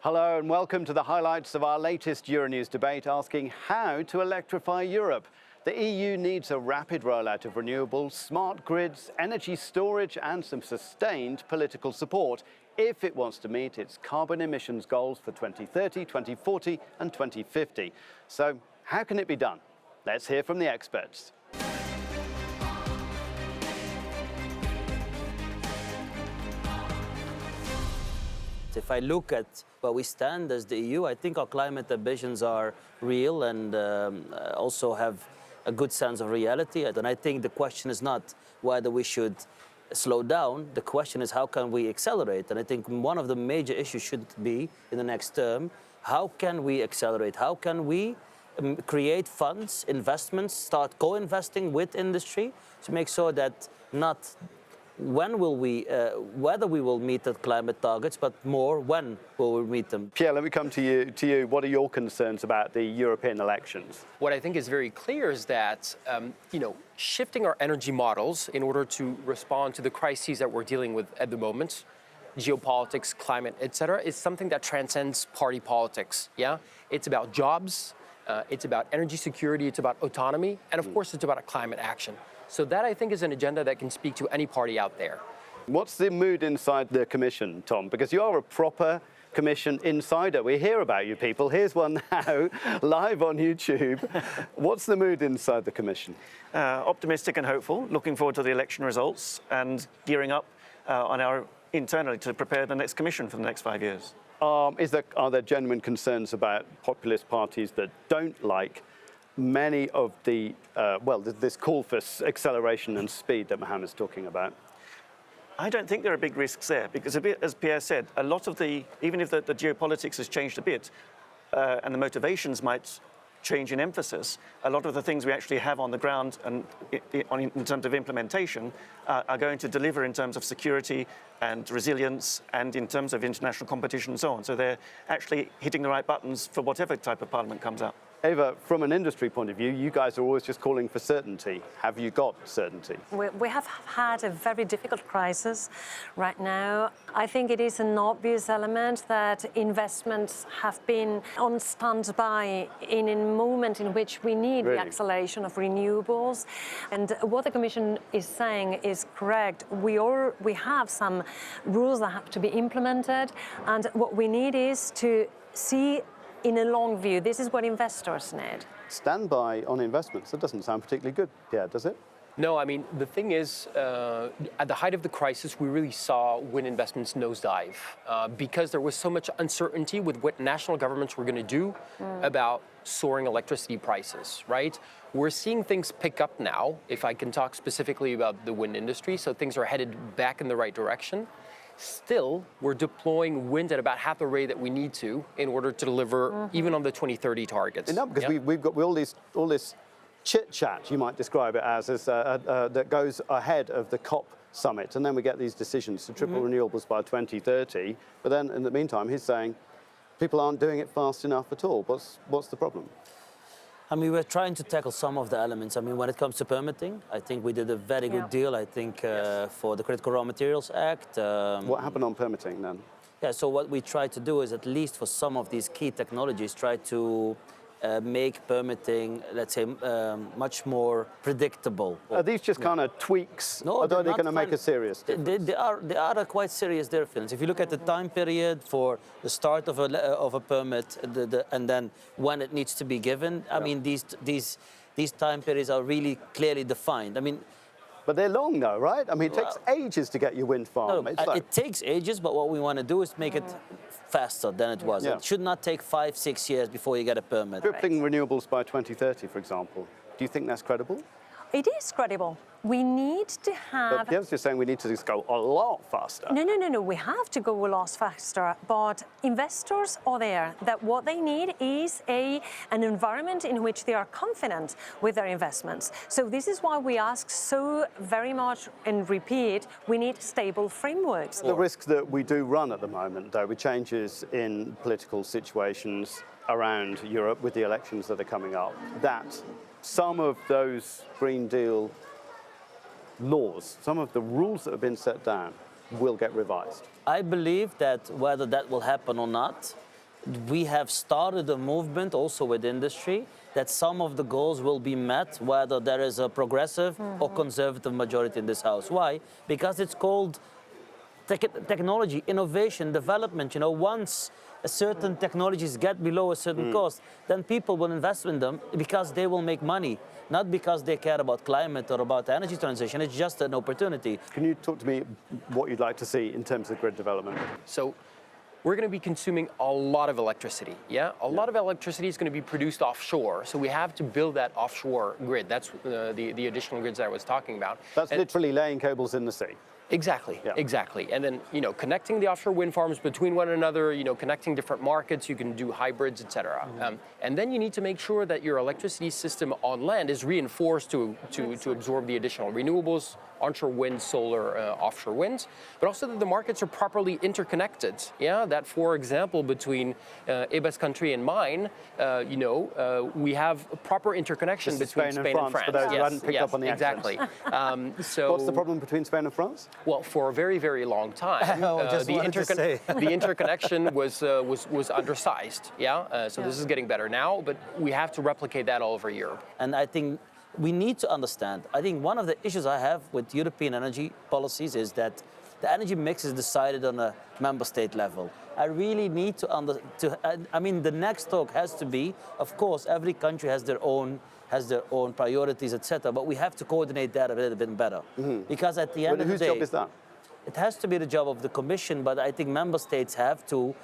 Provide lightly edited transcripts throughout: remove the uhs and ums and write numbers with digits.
Hello and welcome to the highlights of our latest Euronews debate asking how to electrify Europe. The EU needs a rapid rollout of renewables, smart grids, energy storage and some sustained political support if it wants to meet its carbon emissions goals for 2030, 2040 and 2050. So how can it be done? Let's hear from the experts. If I look at where we stand as the EU, I think our climate ambitions are real and also have a good sense of reality. And I think the question is not whether we should slow down. The question is how can we accelerate? And I think one of the major issues should be in the next term, how can we accelerate? How can we create funds, investments, start co-investing with industry to make sure that not when will we, whether we will meet the climate targets, but more when will we meet them? Pierre, let me come to you. What are your concerns about the European elections? What I think is very clear is that, shifting our energy models in order to respond to the crises that we're dealing with at the moment, geopolitics, climate, etc., is something that transcends party politics. Yeah, it's about jobs, it's about energy security, it's about autonomy, and of course, it's about a climate action. So that, I think, is an agenda that can speak to any party out there. What's the mood inside the Commission, Tom? Because you are a proper Commission insider. We hear about you people. Here's one now, live on YouTube. What's the mood inside the Commission? Optimistic and hopeful, looking forward to the election results and gearing up internally to prepare the next Commission for the next 5 years. Are there genuine concerns about populist parties that don't like many of the, this call for acceleration and speed that Mohammed's talking about? I don't think there are big risks there because, as Pierre said, a lot of even if the geopolitics has changed a bit and the motivations might change in emphasis, a lot of the things we actually have on the ground and in terms of implementation are going to deliver in terms of security and resilience and in terms of international competition and so on. So they're actually hitting the right buttons for whatever type of parliament comes out. Eva, from an industry point of view, you guys are always just calling for certainty. Have you got certainty? We have had a very difficult crisis right now. I think it is an obvious element that investments have been on standby in a moment in which we need the acceleration of renewables. And what the Commission is saying is correct. We have some rules that have to be implemented, and what we need is to see in a long view. This is what investors need. Standby on investments, that doesn't sound particularly good, Pierre, does it? No, I mean, the thing is, at the height of the crisis, we really saw wind investments nosedive because there was so much uncertainty with what national governments were going to do about soaring electricity prices, right? We're seeing things pick up now, if I can talk specifically about the wind industry, so things are headed back in the right direction. Still, we're deploying wind at about half the rate that we need to in order to deliver even on the 2030 targets. No, because we've got all this chit-chat, you might describe it as that goes ahead of the COP summit, and then we get these decisions to triple renewables by 2030. But then, in the meantime, he's saying people aren't doing it fast enough at all. What's the problem? I mean, we're trying to tackle some of the elements. I mean, when it comes to permitting, I think we did a very good deal, I think, for the Critical Raw Materials Act. What happened on permitting then? Yeah, so what we try to do is, at least for some of these key technologies, try to make permitting, let's say, much more predictable. Are these just kind of tweaks? No, or are they going to make a serious difference? They are a quite serious difference. If you look at the time period for the start of a permit and then when it needs to be given, I mean, these time periods are really clearly defined. I mean, but they're long though, right? I mean, it takes ages to get your wind farm. No, it takes ages, but what we want to do is make it faster than it was. It should not take 5-6 years before you get a permit. Tripling renewables by 2030, for example. Do you think that's credible? It is credible. We need to have... But Pierre's just saying we need to just go a lot faster. No. We have to go a lot faster. But investors are there. That what they need is an environment in which they are confident with their investments. So this is why we ask so very much and repeat, we need stable frameworks. The risk that we do run at the moment, though, with changes in political situations around Europe with the elections that are coming up, that some of those Green Deal laws, some of the rules that have been set down will get revised. I believe that whether that will happen or not, we have started a movement also with industry that some of the goals will be met whether there is a progressive or conservative majority in this house. Why? Because it's called technology, innovation, development. Once certain technologies get below a certain cost, then people will invest in them because they will make money, not because they care about climate or about energy transition. It's just an opportunity. Can you talk to me what you'd like to see in terms of grid development? So we're going to be consuming a lot of electricity. A lot of electricity is going to be produced offshore. So we have to build that offshore grid. That's the additional grids I was talking about. That's literally laying cables in the sea. Exactly, exactly. And then, connecting the offshore wind farms between one another, connecting different markets, you can do hybrids, et cetera. And then you need to make sure that your electricity system on land is reinforced to absorb the additional renewables, onshore wind, solar, offshore wind, but also that the markets are properly interconnected. That, for example, between Eba's country and mine, we have proper interconnection between Spain and France. For those who hadn't picked up on the exactly. So what's the problem between Spain and France? Well, for a very, very long time, the interconnection was undersized. So this is getting better now, but we have to replicate that all over Europe. And I think we need to understand, I think one of the issues I have with European energy policies is that the energy mix is decided on a member state level. I really need the next talk has to be, of course, every country has their own priorities, etc. But we have to coordinate that a little bit better. Because at the end of the day, whose job is that? It has to be the job of the Commission, but I think member states have to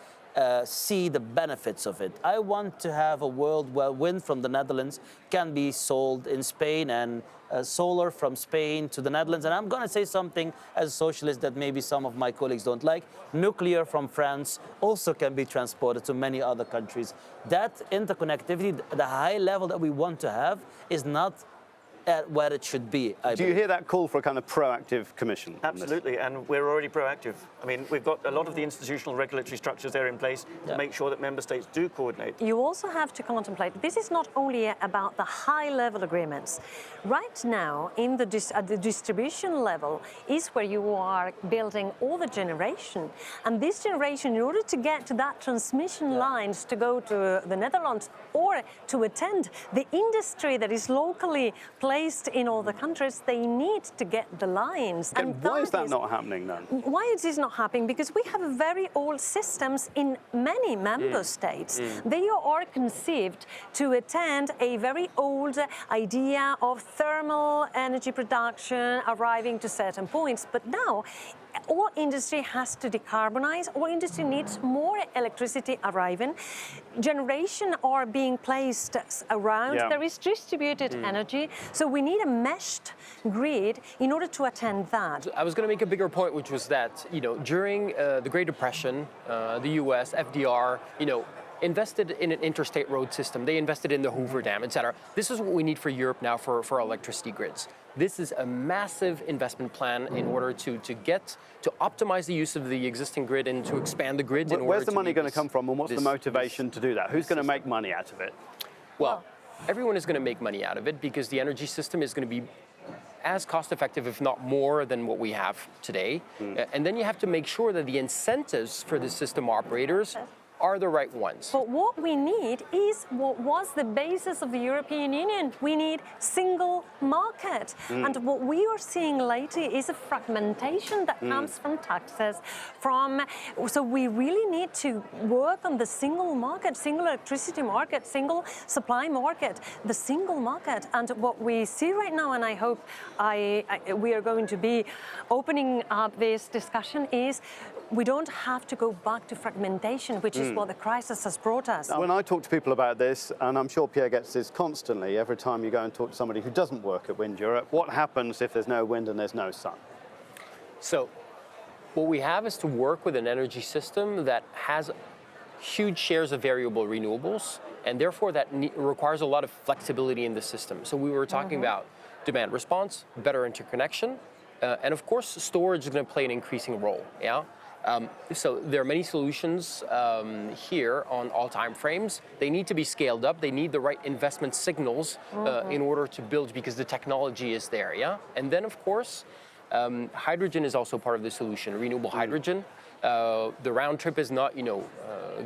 see the benefits of it. I want to have a world where wind from the Netherlands can be sold in Spain and solar from Spain to the Netherlands. And I'm going to say something as a socialist that maybe some of my colleagues don't like. Nuclear from France also can be transported to many other countries. That interconnectivity, the high level that we want to have, is not at where it should be. Do you hear that call for a kind of proactive commission? Absolutely, and we're already proactive. I mean, we've got a lot of the institutional regulatory structures there in place to make sure that member states do coordinate. You also have to contemplate, this is not only about the high-level agreements. Right now, at the distribution level is where you are building all the generation. And this generation, in order to get to that transmission lines to go to the Netherlands or to attend the industry that is locally placed in all the countries, they need to get the lines. And why is that not happening then? Why it is not happening? Because we have very old systems in many member states. They are conceived to attend a very old idea of thermal energy production arriving to certain points. But now, all industry has to decarbonize, all industry needs more electricity arriving. Generation are being placed around, there is distributed energy, so we need a meshed grid in order to attend that. I was going to make a bigger point, which was that, during the Great Depression, the US, FDR, invested in an interstate road system. They invested in the Hoover Dam, et cetera. This is what we need for Europe now for electricity grids. This is a massive investment plan in order to optimize the use of the existing grid and to expand the grid. Where's the money going to come from, and what's the motivation to do that? Who's going to make money out of it? Well, everyone is going to make money out of it because the energy system is going to be as cost effective, if not more, than what we have today. And then you have to make sure that the incentives for the system operators are the right ones. But what we need is what was the basis of the European Union. We need single market. And what we are seeing lately is a fragmentation that comes from taxes, so we really need to work on the single market, single electricity market, single supply market, the single market. And what we see right now, and I hope we are going to be opening up this discussion, is we don't have to go back to fragmentation, which is what the crisis has brought us. When I talk to people about this, and I'm sure Pierre gets this constantly, every time you go and talk to somebody who doesn't work at Wind Europe, what happens if there's no wind and there's no sun? So what we have is to work with an energy system that has huge shares of variable renewables, and therefore that requires a lot of flexibility in the system. So we were talking about demand response, better interconnection, and of course storage is going to play an increasing role. So there are many solutions here on all time frames. They need to be scaled up. They need the right investment signals in order to build, because the technology is there. And then, of course, hydrogen is also part of the solution, renewable hydrogen. The round trip is not,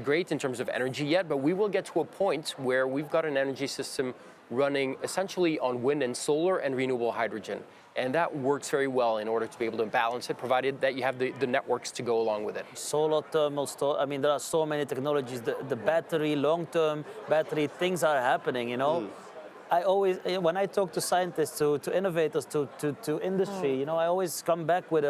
great in terms of energy yet, but we will get to a point where we've got an energy system running essentially on wind and solar and renewable hydrogen. And that works very well in order to be able to balance it, provided that you have the networks to go along with it. Solar, thermal, there are so many technologies. The battery, long-term battery, things are happening, I always, when I talk to scientists, to innovators, to industry, I always come back with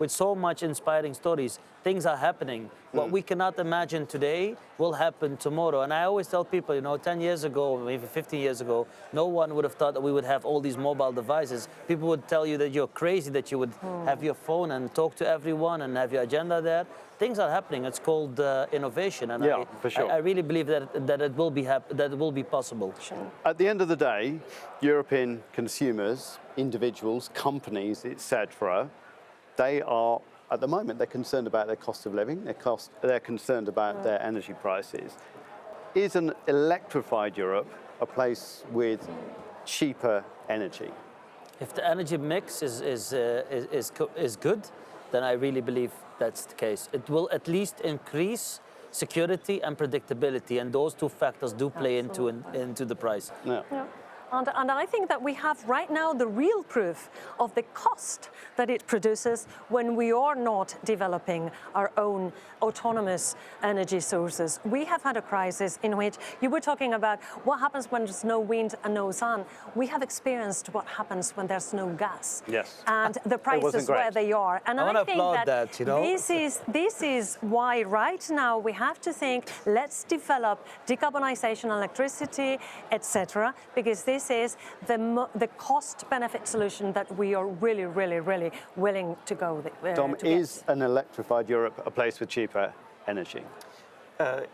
so much inspiring stories. Things are happening. What we cannot imagine today will happen tomorrow. And I always tell people, 10 years ago, maybe 15 years ago, no one would have thought that we would have all these mobile devices. People would tell you that you're crazy, that you would have your phone and talk to everyone and have your agenda there. Things are happening. It's called innovation. And for sure. I really believe that it will be possible. Sure. At the end of the day, European consumers, individuals, companies, etc., they are, at the moment, they're concerned about their cost of living, they're concerned about their energy prices. Is an electrified Europe a place with cheaper energy? If the energy mix is good, then I really believe that's the case. It will at least increase security and predictability, and those two factors do play into the price. Yeah. And I think that we have right now the real proof of the cost that it produces when we are not developing our own autonomous energy sources. We have had a crisis in which you were talking about what happens when there's no wind and no sun. We have experienced what happens when there's no gas. Yes. And the prices where they are. And I think that this is why right now we have to think, let's develop decarbonization, electricity, etc., because this is the cost-benefit solution that we are really, really, really willing to go Dom, is an electrified Europe a place with cheaper energy?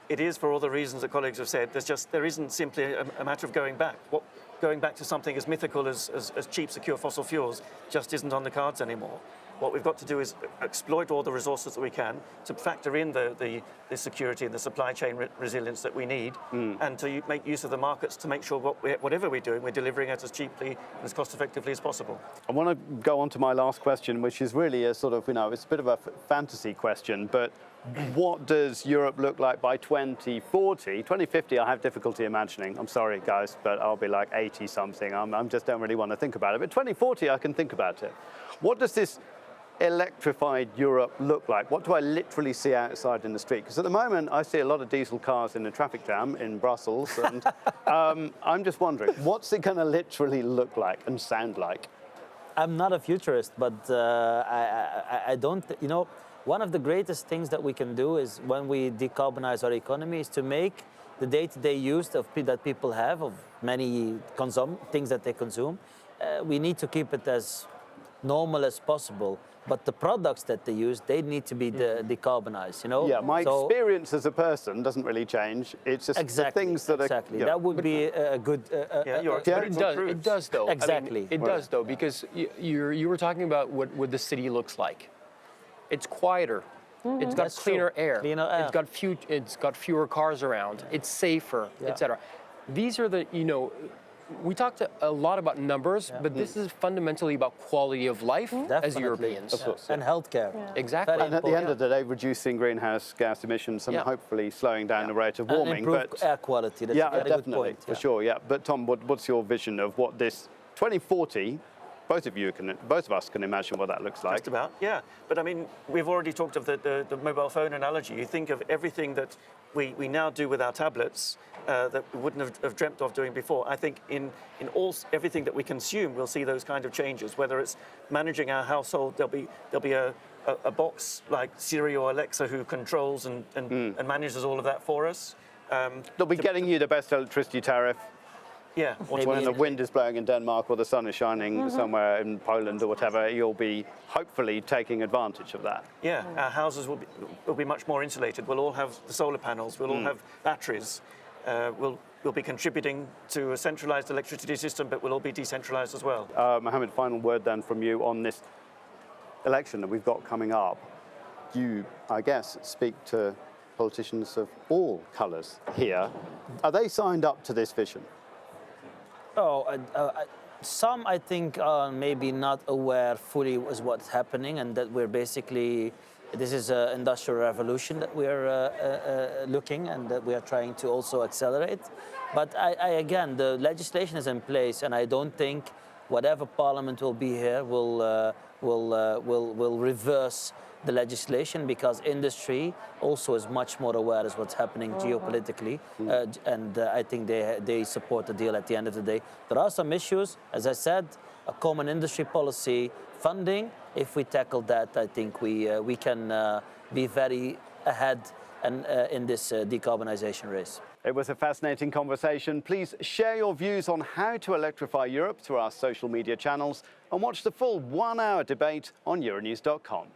It is, for all the reasons that colleagues have said. There isn't simply a matter of going back. Going back to something as mythical as cheap, secure fossil fuels just isn't on the cards anymore. What we've got to do is exploit all the resources that we can to factor in the security and the supply chain resilience that we need, and to make use of the markets to make sure whatever we're doing, we're delivering it as cheaply and as cost effectively as possible. I want to go on to my last question, which is really a sort of, it's a bit of a fantasy question, but what does Europe look like by 2040? 2050, I have difficulty imagining. I'm sorry, guys, but I'll be like 80-something. I just don't really want to think about it. But 2040, I can think about it. What does this electrified Europe look like? What do I literally see outside in the street? Because at the moment, I see a lot of diesel cars in the traffic jam in Brussels, and I'm just wondering, what's it going to literally look like and sound like? I'm not a futurist, but I don't, one of the greatest things that we can do is when we decarbonize our economy is to make the day-to-day use that people have of many things that they consume, we need to keep it as normal as possible. But the products that they use, they need to be decarbonized, Yeah, my experience as a person doesn't really change. It's just the things that are... Exactly, that would be a good... But it does, though. Exactly. It does, though, because you were talking about what the city looks like. It's quieter. It's got cleaner air. Cleaner air. It's got fewer cars around. It's safer, etc. These are the, we talked a lot about numbers, but this is fundamentally about quality of life as Europeans. Of course. And healthcare. Yeah. Exactly. And at the end of the day, reducing greenhouse gas emissions and hopefully slowing down the rate of warming. And improve air quality. That's a very definitely, good point. for sure. Yeah. But Tom, what's your vision of what this 2040? Both of us can imagine what that looks like. Just about, yeah. But I mean, we've already talked of the mobile phone analogy. You think of everything that we now do with our tablets that we wouldn't have dreamt of doing before. I think in everything that we consume, we'll see those kind of changes. Whether it's managing our household, there'll be a box like Siri or Alexa who controls and manages all of that for us. They'll be getting you the best electricity tariff. Yeah. When the wind is blowing in Denmark or the sun is shining somewhere in Poland or whatever, you'll be hopefully taking advantage of that. Yeah, our houses will be much more insulated. We'll all have the solar panels. We'll all have batteries. We'll be contributing to a centralized electricity system, but we'll all be decentralized as well. Mohammed, final word then from you on this election that we've got coming up. You, I guess, speak to politicians of all colours here. Are they signed up to this vision? Some, I think, are maybe not aware fully as what's happening and that we're basically This is an industrial revolution that we are looking and that we are trying to also accelerate. But again, the legislation is in place, and I don't think whatever parliament will be here will reverse the legislation, because industry also is much more aware of what's happening geopolitically, and I think they support the deal at the end of the day. There are some issues, as I said, a common industry policy, funding. If we tackle that, I think we can be very ahead and in this decarbonization race. It was a fascinating conversation. Please share your views on how to electrify Europe through our social media channels and watch the full 1-hour debate on Euronews.com.